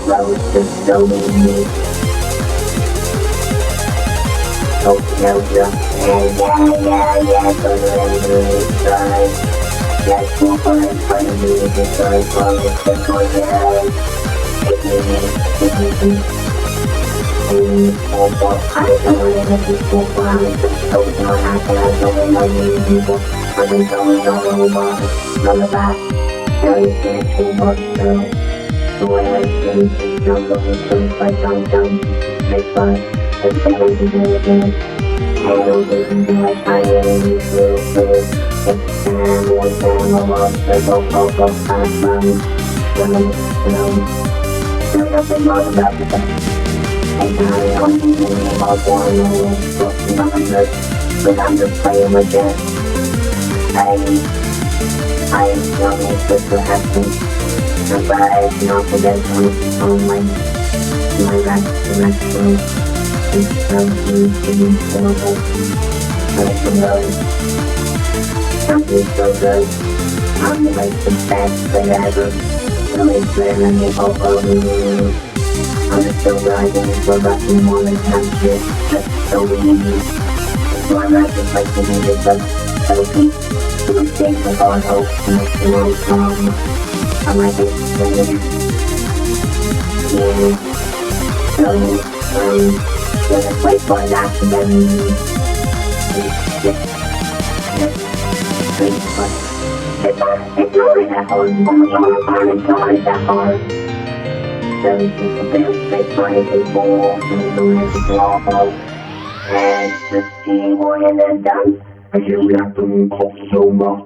road to slowly. Oh, no, yeah, so the side. Yes, we'll find me, the side, from the circle, yeah. I don't know if people find so not I don't know people. I don't know none of that. There is too much girl. The way I see, jungle is so like dumb. Make fun, it's better to do again. I don't think you like I really feel good. It's time, one time, I lost the go, there's nothing wrong about it. And I don't think about one or but I'm just playing with it. I am struggling with what happened. But I not forget on my restroom. It's so horrible. But it's really something so good. I'm like the best thing ever. Really good and they all over me. I'm just so rising for nothing more than shit. Just so easy. So I'm not just like to be just like so peace. To mistakes with all hope and it's the most I'm like it's yeah. So there's a place for that to be it's not really that hard. It's not really that hard. So it's just a bit of space for people and so it's awful. And just see what it is done. I hear we have to cough so much.